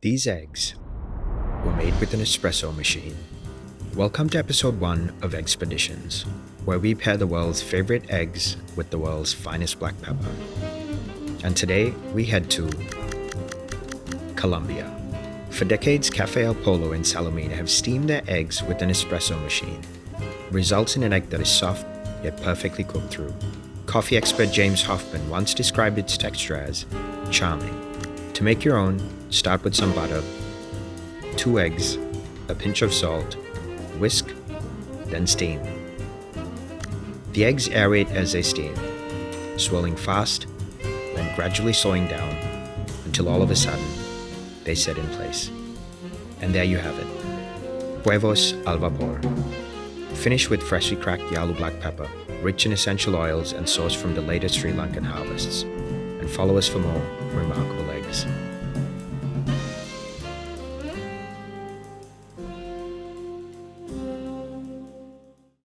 These eggs were made with an espresso machine. Welcome to episode 1 of Eggspeditions, where we pair the world's favorite eggs with the world's finest black pepper. And today we head to Colombia. For decades, Café El Polo and Salomina have steamed their eggs with an espresso machine. Results in an egg that is soft yet perfectly cooked through. Coffee expert James Hoffman once described its texture as charming. To make your own, start with some butter, 2 eggs, a pinch of salt, whisk, then steam. The eggs aerate as they steam, swirling fast, then gradually slowing down until all of a sudden they set in place. And there you have it. Huevos al vapor. Finished with freshly cracked Yahlu Black Pepper, rich in essential oils and sourced from the latest Sri Lankan harvests. And follow us for more remarkable eggs.